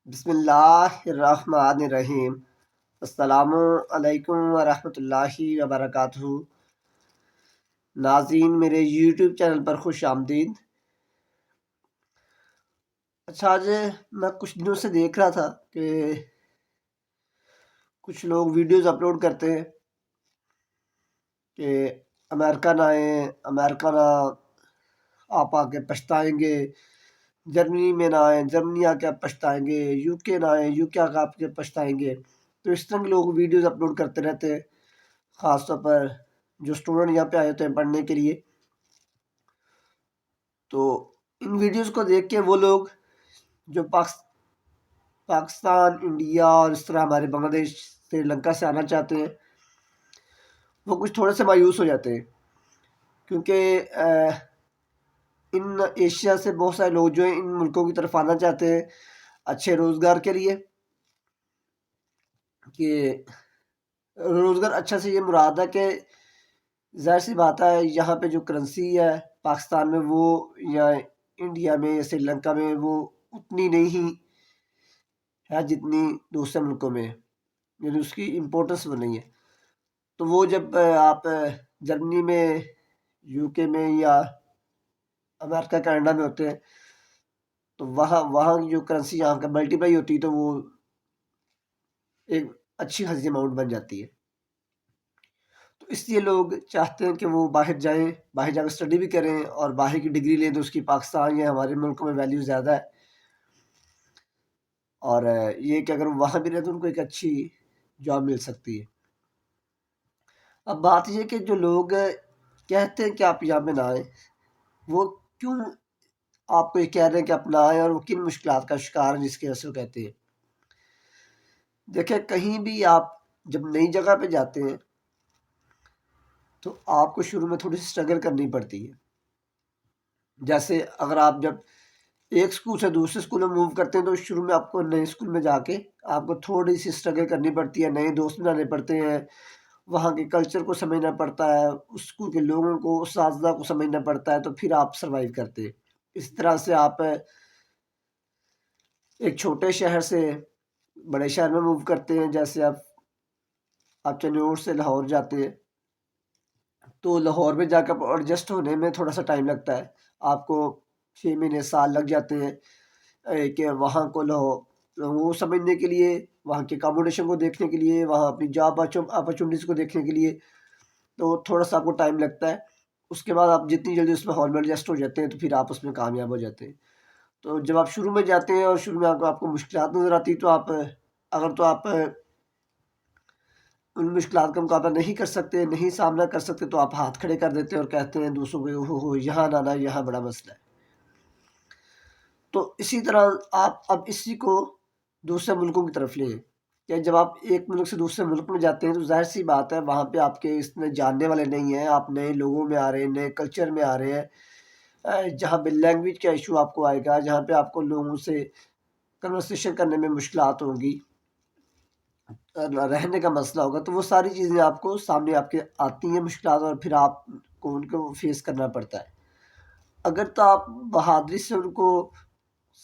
بسم اللہ الرحمن الرحیم۔ السلام علیکم ورحمۃ اللہ وبرکاتہ۔ ناظرین، میرے یوٹیوب چینل پر خوش آمدید۔ اچھا، آج میں کچھ دنوں سے دیکھ رہا تھا کہ کچھ لوگ ویڈیوز اپلوڈ کرتے ہیں کہ امریکہ نہ آئیں، امریکہ نہ آپ آ کے پچھتائیں گے، جرمنی میں نہ آئیں، جرمنی آ کے آپ پچھتائیں گے، یو کے نہ آئیں، یو کے آ کے آپ کے پچھتائیں گے۔ تو اس طرح کے لوگ ویڈیوز اپلوڈ کرتے رہتے ہیں، خاص طور پر جو اسٹوڈنٹ یہاں پہ آئے ہوتے ہیں پڑھنے کے لیے۔ تو ان ویڈیوز کو دیکھ کے وہ لوگ جو پاکستان، انڈیا اور اس طرح ہمارے بنگلہ دیش، سری لنکا سے آنا چاہتے ہیں، وہ کچھ تھوڑے سے مایوس ہو جاتے ہیں، کیونکہ ان ایشیا سے بہت سارے لوگ جو ہیں ان ملکوں کی طرف آنا چاہتے ہیں اچھے روزگار کے لیے۔ کہ روزگار اچھا سے یہ مراد ہے کہ ظاہر سی بات ہے یہاں پہ جو کرنسی ہے پاکستان میں وہ یا انڈیا میں یا سری لنکا میں وہ اتنی نہیں ہے جتنی دوسرے ملکوں میں ہے، یعنی اس کی امپورٹنس وہ نہیں ہے۔ تو وہ جب آپ جرمنی میں، یو کے میں یا امریکہ کینیڈا میں ہوتے ہیں تو وہاں کی جو کرنسی یہاں کا ملٹیپلائی ہوتی ہے تو وہ ایک اچھی خاصی اماؤنٹ بن جاتی ہے۔ تو اس لیے لوگ چاہتے ہیں کہ وہ باہر جائیں، باہر جا کے اسٹڈی بھی کریں اور باہر کی ڈگری لیں تو اس کی پاکستان یا ہمارے ملکوں میں ویلیو زیادہ ہے، اور یہ کہ اگر وہاں بھی رہے تو ان کو ایک اچھی جاب مل سکتی ہے۔ اب بات یہ کہ جو لوگ کہتے ہیں کہ آپ یہاں پہ نہ آئیں، وہ کیوں آپ کو یہ کہہ رہے ہیں کہ آپ نہ آئیں، اور وہ کن مشکلات کا شکار ہیں جس کی وجہ سے وہ کہتے ہیں؟ دیکھیں، کہیں بھی آپ جب نئی جگہ پہ جاتے ہیں تو آپ کو شروع میں تھوڑی سی اسٹرگل کرنی پڑتی ہے۔ جیسے اگر آپ جب ایک اسکول سے دوسرے اسکول میں موو کرتے ہیں تو شروع میں آپ کو نئے اسکول میں جا کے آپ کو تھوڑی سی اسٹرگل کرنی پڑتی ہے، نئے دوست بنانے پڑتے ہیں، وہاں کے کلچر کو سمجھنا پڑتا ہے، اس اسکول کے لوگوں کو، اساتذہ کو سمجھنا پڑتا ہے، تو پھر آپ سروائیو کرتے ہیں۔ اس طرح سے آپ ایک چھوٹے شہر سے بڑے شہر میں موو کرتے ہیں۔ جیسے آپ چنور سے لاہور جاتے ہیں تو لاہور میں جا کے ایڈجسٹ ہونے میں تھوڑا سا ٹائم لگتا ہے، آپ کو 6 مہینے سال لگ جاتے ہیں کہ وہاں کو وہ سمجھنے کے لیے، وہاں کے اکاموڈیشن کو دیکھنے کے لیے، وہاں اپنی جاب اپرچونیٹیز کو دیکھنے کے لیے، تو تھوڑا سا آپ کو ٹائم لگتا ہے۔ اس کے بعد آپ جتنی جلدی اس میں ہال میں ایڈجسٹ ہو جاتے ہیں تو پھر آپ اس میں کامیاب ہو جاتے ہیں۔ تو جب آپ شروع میں جاتے ہیں اور شروع میں آپ کو مشکلات نظر آتی تو آپ ان مشکلات کا مقابلہ نہیں کر سکتے، نہیں سامنا کر سکتے، تو آپ ہاتھ کھڑے کر دیتے ہیں اور کہتے ہیں دوسروں کو ہو یہاں نہ آنا، یہاں بڑا مسئلہ ہے۔ تو اسی طرح آپ اب اسی کو دوسرے ملکوں کی طرف لیں کہ جب آپ ایک ملک سے دوسرے ملک میں جاتے ہیں تو ظاہر سی بات ہے وہاں پہ آپ کے اتنے جاننے والے نہیں ہیں، آپ نئے لوگوں میں آ رہے ہیں، نئے کلچر میں آ رہے ہیں، جہاں پہ لینگویج کا ایشو آپ کو آئے گا، جہاں پہ آپ کو لوگوں سے کنورسیشن کرنے میں مشکلات ہوں گی، رہنے کا مسئلہ ہوگا، تو وہ ساری چیزیں آپ کو سامنے آپ کے آتی ہیں مشکلات، اور پھر آپ کو ان کو فیس کرنا پڑتا ہے۔ اگر تو آپ بہادری سے ان کو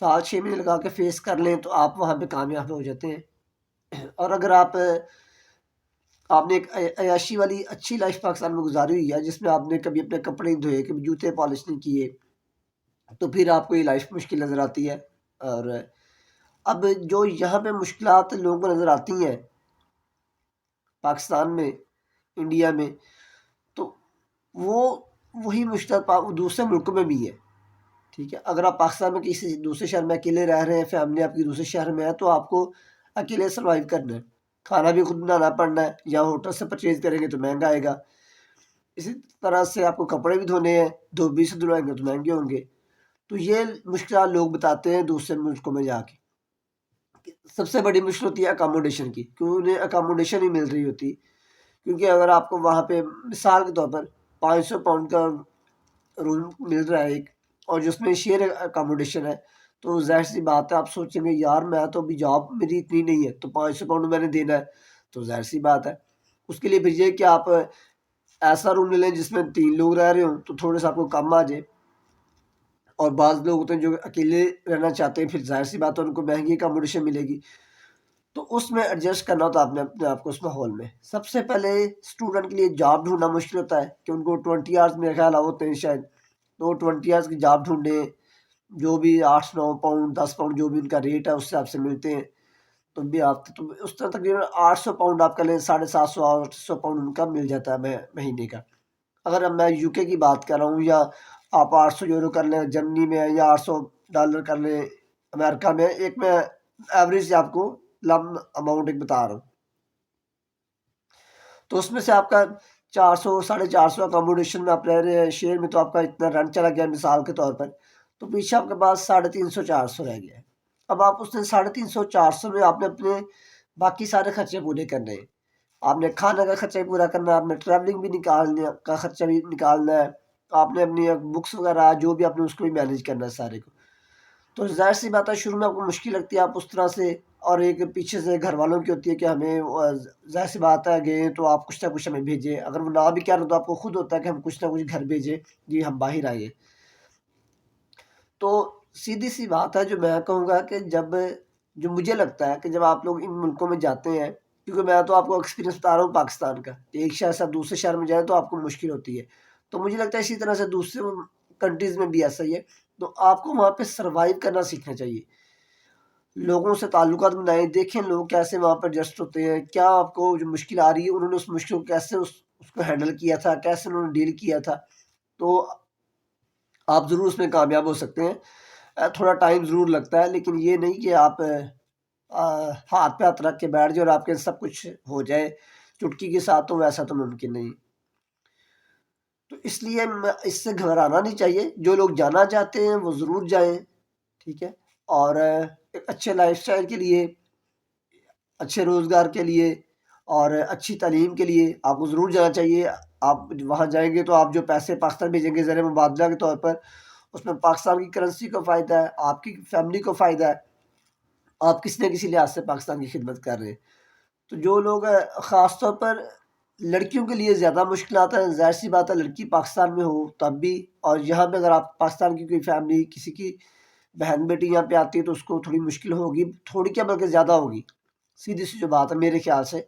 7-6 مہینے لگا کے فیس کر لیں تو آپ وہاں پہ کامیاب ہو جاتے ہیں۔ اور اگر آپ نے ایک عیاشی والی اچھی لائف پاکستان میں گزاری ہوئی ہے، جس میں آپ نے کبھی اپنے کپڑے نہیں دھوئے، کبھی جوتے پالش نہیں کیے، تو پھر آپ کو یہ لائف مشکل نظر آتی ہے۔ اور اب جو یہاں پہ مشکلات لوگوں کو نظر آتی ہیں پاکستان میں، انڈیا میں، تو وہی مشکلات دوسرے ملکوں میں بھی ہے۔ ٹھیک ہے، اگر آپ پاکستان میں کسی دوسرے شہر میں اکیلے رہ رہے ہیں، فیملی آپ کی دوسرے شہر میں ہے، تو آپ کو اکیلے سروائیو کرنا ہے، کھانا بھی خود بنانا پڑنا ہے، یا ہوٹل سے پرچیز کریں گے تو مہنگا آئے گا۔ اسی طرح سے آپ کو کپڑے بھی دھونے ہیں، دھوبی سے دھلوائیں گے تو مہنگے ہوں گے۔ تو یہ مشکلات لوگ بتاتے ہیں دوسرے ملکوں میں جا کے۔ سب سے بڑی مشکل ہوتی ہے اکاموڈیشن کی، کیونکہ انہیں اکاموڈیشن ہی مل رہی ہوتی، کیونکہ اگر آپ کو وہاں پہ مثال کے طور پر 500 پاؤنڈ کا روم مل رہا ہے ایک، اور جس میں شیئر اکاموڈیشن ہے، تو ظاہر سی بات ہے آپ سوچیں گے یار میں تو ابھی جاب میری اتنی نہیں ہے تو 500 پاؤنڈ میں نے دینا ہے، تو ظاہر سی بات ہے اس کے لیے پھر یہ کہ آپ ایسا روم لے لیں جس میں 3 لوگ رہ رہے ہوں تو تھوڑے سا آپ کو کم آ جائے۔ اور بعض لوگ ہوتے ہیں جو اکیلے رہنا چاہتے ہیں، پھر ظاہر سی بات ہے ان کو مہنگی اکاموڈیشن ملے گی، تو اس میں ایڈجسٹ کرنا ہوتا ہے آپ نے اپنے آپ کو اس ماحول میں۔ سب سے پہلے اسٹوڈنٹ کے لیے جاب ڈھونڈنا مشکل ہوتا ہے کہ ان کو 20 آورس میرے خیال ہوتے ہیں شاید، تو 20 آورس کی جاب ڈھونڈیں، جو بھی 8-9 پاؤنڈ 10 پاؤنڈ جو بھی ان کا ریٹ ہے اس حساب سے ملتے ہیں، تو بھی آپ تو اس طرح تقریباً 800 پاؤنڈ آپ کا لیں، 750-800 پاؤنڈ ان کا مل جاتا ہے مہینے کا۔ اگر اب میں UK کی بات کر رہا ہوں، یا آپ 800 یورو کر لیں جرمنی میں، یا $800 کر لیں امریکہ میں، ایک میں ایوریج آپ کو لم اماؤنٹ ایک بتا رہا ہوں، تو اس میں سے آپ کا 400-450 اکاموڈیشن میں آپ رہ رہے ہیں، شیئر میں تو آپ کا اتنا رنٹ چلا گیا مثال کے طور پر، تو پیچھے آپ کے پاس 350-400 رہ گیا ہے۔ اب آپ اس نے 350-400 میں آپ نے اپنے باقی سارے خرچے پورے کرنے ہیں، آپ نے کھانا کا خرچہ بھی پورا کرنا ہے، آپ نے ٹریولنگ بھی نکالنے کا خرچہ بھی نکالنا ہے، آپ نے اپنی بکس وغیرہ جو بھی آپ نے اس کو بھی مینیج کرنا ہے سارے کو، تو ظاہر سی بات ہے شروع میں آپ کو مشکل لگتی ہے، آپ اس طرح سے، اور ایک پیچھے سے گھر والوں کی ہوتی ہے کہ ہمیں ظاہر سی بات ہے گئے تو آپ کچھ نہ کچھ ہمیں بھیجیں، اگر وہ نہ بھی کہہ رہے تو آپ کو خود ہوتا ہے کہ ہم کچھ نہ کچھ گھر بھیجیں، جی ہم باہر آئے۔ تو سیدھی سی بات ہے جو میں کہوں گا کہ جو مجھے لگتا ہے کہ جب آپ لوگ ان ملکوں میں جاتے ہیں، کیونکہ میں تو آپ کو ایکسپیرینس بتا رہا ہوں پاکستان کا، کہ ایک شہر سے آپ دوسرے شہر میں جائیں تو آپ کو مشکل ہوتی ہے، تو مجھے لگتا ہے اسی طرح سے دوسرے کنٹریز میں بھی ایسا ہی ہے، تو آپ کو وہاں پہ سروائیو کرنا سیکھنا چاہیے، لوگوں سے تعلقات بنائیں، دیکھیں لوگ کیسے وہاں پر ایڈجسٹ ہوتے ہیں، کیا آپ کو جو مشکل آ رہی ہے انہوں نے اس مشکل کو کیسے اس کو ہینڈل کیا تھا، کیسے انہوں نے ڈیل کیا تھا، تو آپ ضرور اس میں کامیاب ہو سکتے ہیں۔ تھوڑا ٹائم ضرور لگتا ہے، لیکن یہ نہیں کہ آپ ہاتھ پہ ہاتھ رکھ کے بیٹھ جائے اور آپ کے سب کچھ ہو جائے چٹکی کے ساتھ، تو ویسا تو ممکن نہیں، تو اس لیے اس سے گھبرانا نہیں چاہیے، جو لوگ جانا چاہتے ہیں وہ ضرور جائیں، ٹھیک ہے، اور ایک اچھے لائف سٹائل کے لیے، اچھے روزگار کے لیے اور اچھی تعلیم کے لیے آپ کو ضرور جانا چاہیے۔ آپ وہاں جائیں گے تو آپ جو پیسے پاکستان بھیجیں گے زر مبادلہ کے طور پر، اس میں پاکستان کی کرنسی کو فائدہ ہے، آپ کی فیملی کو فائدہ ہے، آپ کسی نہ کسی لحاظ سے پاکستان کی خدمت کر رہے ہیں۔ تو جو لوگ خاص طور پر لڑکیوں کے لیے زیادہ مشکلات ہیں، ظاہر سی بات ہے لڑکی پاکستان میں ہو تب بھی، اور یہاں پہ اگر آپ پاکستان کی کوئی فیملی کسی کی بہن بیٹی یہاں پہ آتی ہے تو اس کو تھوڑی مشکل ہوگی، تھوڑی کیا بلکہ زیادہ ہوگی، سیدھی سی جو بات ہے میرے خیال سے،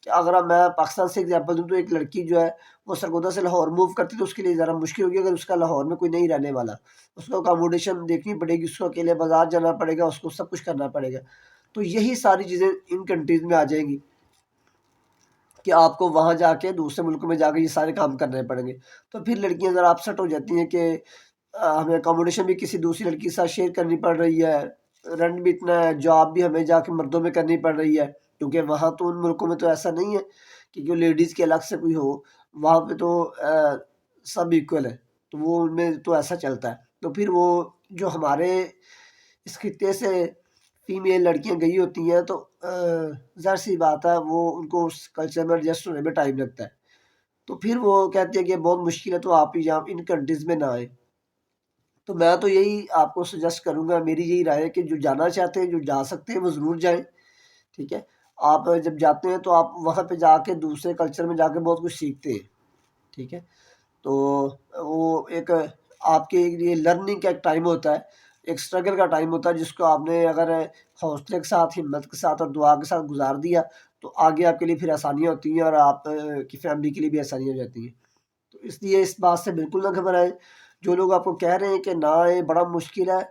کہ اگر اب میں پاکستان سے ایگزامپل دوں تو ایک لڑکی جو ہے وہ سرگودا سے لاہور موو کرتی تو اس کے لیے ذرا مشکل ہوگی، اگر اس کا لاہور میں کوئی نہیں رہنے والا، اس کو اکاموڈیشن دیکھنی پڑے گی، اس کو اکیلے بازار جانا پڑے گا، اس کو سب کچھ کرنا پڑے گا، تو یہی ساری چیزیں ان کنٹریز میں آ جائیں گی کہ آپ کو وہاں جا کے دوسرے ملکوں میں جا کے یہ سارے کام کرنے پڑیں گے، تو پھر لڑکیاں ذرا اپسٹ ہو جاتی ہیں کہ ہمیں اکاموڈیشن بھی کسی دوسری لڑکی کے ساتھ شیئر کرنی پڑ رہی ہے، رینٹ بھی اتنا ہے، جاب بھی ہمیں جا کے مردوں میں کرنی پڑ رہی ہے، کیونکہ وہاں تو ان ملکوں میں تو ایسا نہیں ہے کہ جو لیڈیز کے الگ سے کوئی ہو، وہاں پہ تو سب ایکول ہے، تو وہ ان میں تو ایسا چلتا ہے، تو پھر وہ جو ہمارے اس خطے سے فیمیل لڑکیاں گئی ہوتی ہیں تو ظاہر سی بات ہے وہ ان کو اس کلچر میں ایڈجسٹ ہونے میں ٹائم لگتا ہے، تو پھر وہ کہتے ہیں کہ بہت مشکل ہے تو آپ ہی یہاں ان کنٹریز میں نہ آئیں۔ تو میں تو یہی آپ کو سجیسٹ کروں گا، میری یہی رائے ہے کہ جو جانا چاہتے ہیں جو جا سکتے ہیں وہ ضرور جائیں، ٹھیک ہے، آپ جب جاتے ہیں تو آپ وہاں پہ جا کے دوسرے کلچر میں جا کے بہت کچھ سیکھتے ہیں، ٹھیک ہے، تو وہ ایک آپ کے لیے لرننگ کا ایک ٹائم ہوتا ہے، ایک اسٹرگل کا ٹائم ہوتا ہے، جس کو آپ نے اگر حوصلے کے ساتھ، ہمت کے ساتھ اور دعا کے ساتھ گزار دیا تو آگے آپ کے لیے پھر آسانیاں ہوتی ہیں، اور آپ کی فیملی کے لیے بھی آسانیاں ہو جاتی ہیں، تو اس لیے اس بات سے بالکل نہ گھبرائیں۔ جو لوگ آپ کو کہہ رہے ہیں کہ نہ آئے بڑا مشکل ہے،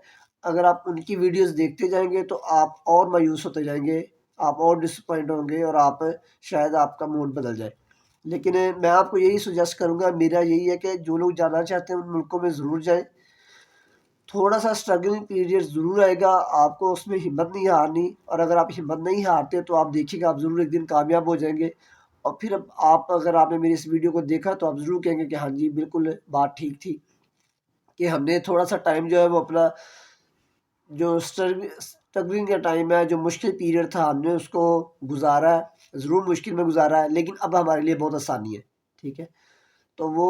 اگر آپ ان کی ویڈیوز دیکھتے جائیں گے تو آپ اور مایوس ہوتے جائیں گے، آپ اور ڈسپوائنٹ ہوں گے، اور آپ شاید آپ کا موڈ بدل جائے، لیکن میں آپ کو یہی سجیسٹ کروں گا، میرا یہی ہے کہ جو لوگ جانا چاہتے ہیں ان ملکوں میں ضرور جائیں، تھوڑا سا اسٹرگلنگ پیریڈ ضرور آئے گا، آپ کو اس میں ہمت نہیں ہارنی، اور اگر آپ ہمت نہیں ہارتے تو آپ دیکھیے گا آپ ضرور ایک دن کامیاب ہو جائیں گے، اور پھر اب آپ اگر آپ نے میری اس ویڈیو کو دیکھا تو آپ ضرور کہیں گے کہ ہاں جی بالکل بات ٹھیک تھی، کہ ہم نے تھوڑا سا ٹائم جو ہے وہ اپنا جو اسٹرگلنگ کا ٹائم ہے، جو مشکل پیریڈ تھا، ہم نے اس کو گزارا ہے، ضرور مشکل میں گزارا ہے، لیکن اب ہمارے لیے بہت آسانی ہے، ٹھیک ہے، تو وہ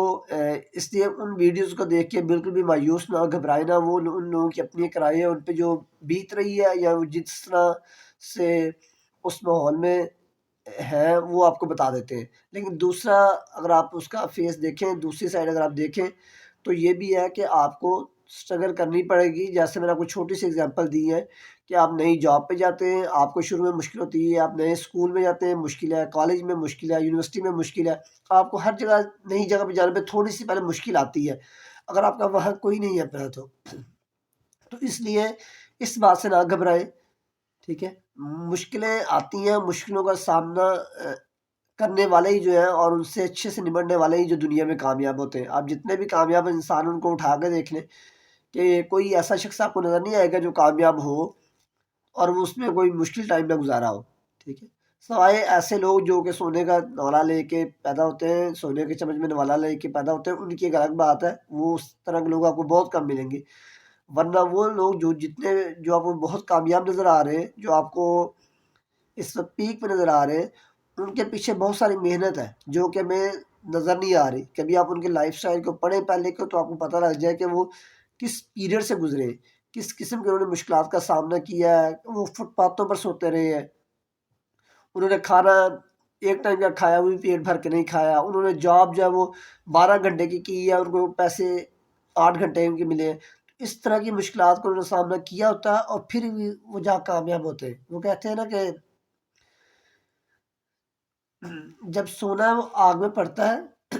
اس لیے ان ویڈیوز کو دیکھ کے بالکل بھی مایوس نہ گھبرائے نہ، وہ ان لوگوں کی اپنی ایک رائے ہے، ان پہ جو بیت رہی ہے یا وہ جس طرح سے اس ماحول میں ہے وہ آپ کو بتا دیتے ہیں، لیکن دوسرا اگر آپ اس کا فیس دیکھیں، دوسری سائڈ اگر آپ دیکھیں تو یہ بھی ہے کہ آپ کو اسٹرگل کرنی پڑے گی. جیسے میں نے آپ کو چھوٹی سی اگزامپل دی ہے کہ آپ نئی جاب پہ جاتے ہیں، آپ کو شروع میں مشکل ہوتی ہے، آپ نئے اسکول میں جاتے ہیں مشکل ہے، کالج میں مشکل ہے، یونیورسٹی میں مشکل ہے. آپ کو ہر جگہ نئی جگہ پہ جانے پہ تھوڑی سی پہلے مشکل آتی ہے اگر آپ کا وہاں کوئی نہیں ہے پہلے تو اس لیے اس بات سے نہ گھبرائیں. ٹھیک ہے، مشکلیں آتی ہیں، مشکلوں کا سامنا کرنے والے ہی جو ہیں اور ان سے اچھے سے نمٹنے والے ہی جو دنیا میں کامیاب ہوتے ہیں. آپ جتنے بھی کامیاب انسان ان کو اٹھا کے دیکھ لیں کہ کوئی ایسا شخص آپ کو نظر نہیں آئے گا جو کامیاب ہو اور وہ اس میں کوئی مشکل ٹائم نہ گزارا ہو. ٹھیک ہے، سوائے ایسے لوگ جو کہ سونے کا نوالا لے کے پیدا ہوتے ہیں، سونے کے چمچ میں نوالا لے کے پیدا ہوتے ہیں، ان کی ایک الگ بات ہے، وہ اس طرح کے لوگ آپ کو بہت کم ملیں گے. ورنہ وہ لوگ جو آپ کو بہت کامیاب نظر آ رہے ہیں، جو آپ کو اس وقت پیک پہ نظر آ رہے ہیں، ان کے پیچھے بہت ساری محنت ہے جو کہ ہمیں نظر نہیں آ رہی. کبھی آپ ان کے لائف سٹائل کو پڑھیں پہلے کو تو آپ کو پتہ لگ جائے کہ وہ کس پیریڈ سے گزرے، کس قسم کے انہوں نے مشکلات کا سامنا کیا ہے. وہ فٹ پاتھوں پر سوتے رہے ہیں، انہوں نے کھانا ایک ٹائم کا کھایا وہ بھی پیٹ بھر کے نہیں کھایا. انہوں نے جاب جو ہے وہ 12 گھنٹے کی ہے، ان کو پیسے 8 گھنٹے کے ملے ہیں. اس طرح کی مشکلات کو انہوں نے سامنا کیا ہوتا ہے اور پھر بھی وہ جہاں کامیاب ہوتے ہیں. وہ کہتے ہیں نا کہ جب سونا وہ آگ میں پڑتا ہے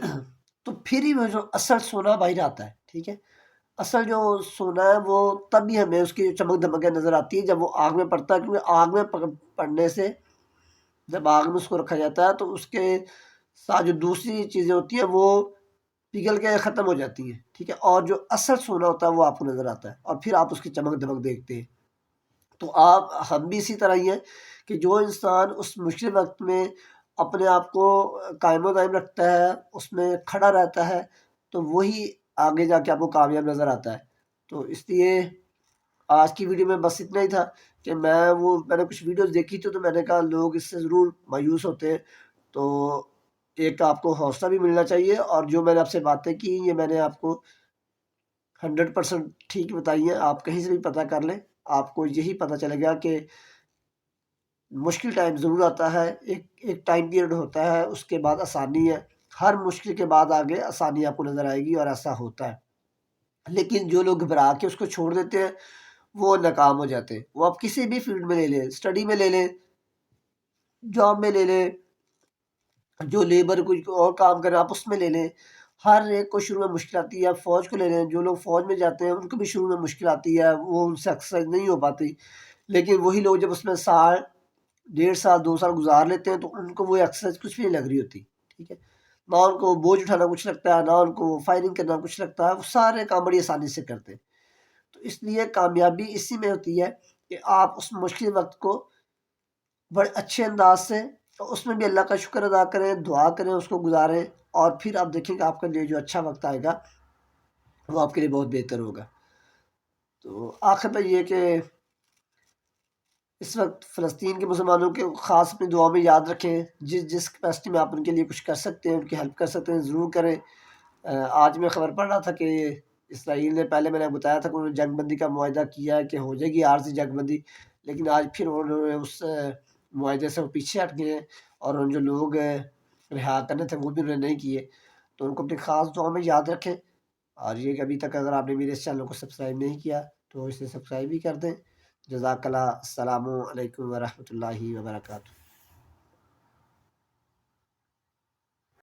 تو پھر ہی وہ جو اصل سونا باہر آتا ہے. ٹھیک ہے، اصل جو سونا ہے وہ تب ہی ہمیں اس کی چمک دمکیں نظر آتی ہے جب وہ آگ میں پڑتا ہے. کیونکہ آگ میں پڑنے سے جب آگ میں اس کو رکھا جاتا ہے تو اس کے ساتھ جو دوسری چیزیں ہوتی ہیں وہ پگھل کے ختم ہو جاتی ہیں. ٹھیک ہے، اور جو اصل سونا ہوتا ہے وہ آپ کو نظر آتا ہے اور پھر آپ اس کی چمک دمک دیکھتے ہیں. تو ہم بھی اسی طرح ہی ہیں کہ جو انسان اس مشکل وقت میں اپنے آپ کو قائم و دائم رکھتا ہے، اس میں کھڑا رہتا ہے، تو وہی آگے جا کے آپ کو کامیاب نظر آتا ہے. تو اس لیے آج کی ویڈیو میں بس اتنا ہی تھا کہ میں نے کچھ ویڈیوز دیکھی تھی تو میں نے کہا لوگ اس سے ضرور مایوس ہوتے ہیں. تو ایک آپ کو حوصلہ بھی ملنا چاہیے، اور جو میں نے آپ سے باتیں کی یہ میں نے آپ کو 100% ٹھیک بتائی ہیں. آپ کہیں سے بھی پتہ کر لیں، آپ کو یہی پتہ چلے گا کہ مشکل ٹائم ضرور آتا ہے، ایک ٹائم پیریڈ ہوتا ہے، اس کے بعد آسانی ہے. ہر مشکل کے بعد آگے آسانی آپ کو نظر آئے گی اور ایسا ہوتا ہے. لیکن جو لوگ گھبرا کے اس کو چھوڑ دیتے ہیں وہ ناکام ہو جاتے ہیں. وہ آپ کسی بھی فیلڈ میں لے لیں، اسٹڈی میں لے لیں، جاب میں لے لیں، جو لیبر کچھ اور کام کریں آپ اس میں لے لیں. ہر ایک کو شروع میں مشکل آتی ہے. فوج کو لے لیں، جو لوگ فوج میں جاتے ہیں ان کو بھی شروع میں مشکل آتی ہے، وہ ان سے اکثر نہیں ہو پاتی. لیکن وہی لوگ جب اس میں 1.5 سال 2 سال گزار لیتے ہیں تو ان کو وہ ایکسرسائز کچھ بھی نہیں لگ رہی ہوتی. ٹھیک ہے، نہ ان کو بوجھ اٹھانا کچھ لگتا ہے، نہ ان کو فائرنگ کرنا کچھ لگتا ہے. وہ سارے کام بڑی آسانی سے کرتے ہیں. تو اس لیے کامیابی اسی میں ہوتی ہے کہ آپ اس مشکل وقت کو بڑے اچھے انداز سے اس میں بھی اللہ کا شکر ادا کریں، دعا کریں، اس کو گزاریں، اور پھر آپ دیکھیں کہ آپ کے لیے جو اچھا وقت آئے گا وہ آپ کے لیے بہت بہتر ہوگا. تو آخر پہ یہ کہ اس وقت فلسطین کے مسلمانوں کے خاص اپنی دعا میں یاد رکھیں. جس کیپیسٹی میں آپ ان کے لیے کچھ کر سکتے ہیں، ان کی ہیلپ کر سکتے ہیں، ضرور کریں. آج میں خبر پڑھ رہا تھا کہ اسرائیل نے، پہلے میں نے بتایا تھا کہ انہوں نے جنگ بندی کا معاہدہ کیا ہے کہ ہو جائے گی عارضی جنگ بندی، لیکن آج پھر انہوں نے اس معاہدے سے وہ پیچھے ہٹ گئے ہیں اور ان جو لوگ رہا کرنے تھے وہ بھی انہوں نے نہیں کیے. تو ان کو اپنی خاص دعا میں یاد رکھیں. اور یہ کہ ابھی تک اگر آپ نے میرے اس چینل کو سبسکرائب نہیں کیا تو اسے سبسکرائب بھی کر دیں. جزاک اللہ. السلام علیکم ورحمۃ اللہ وبرکاتہ.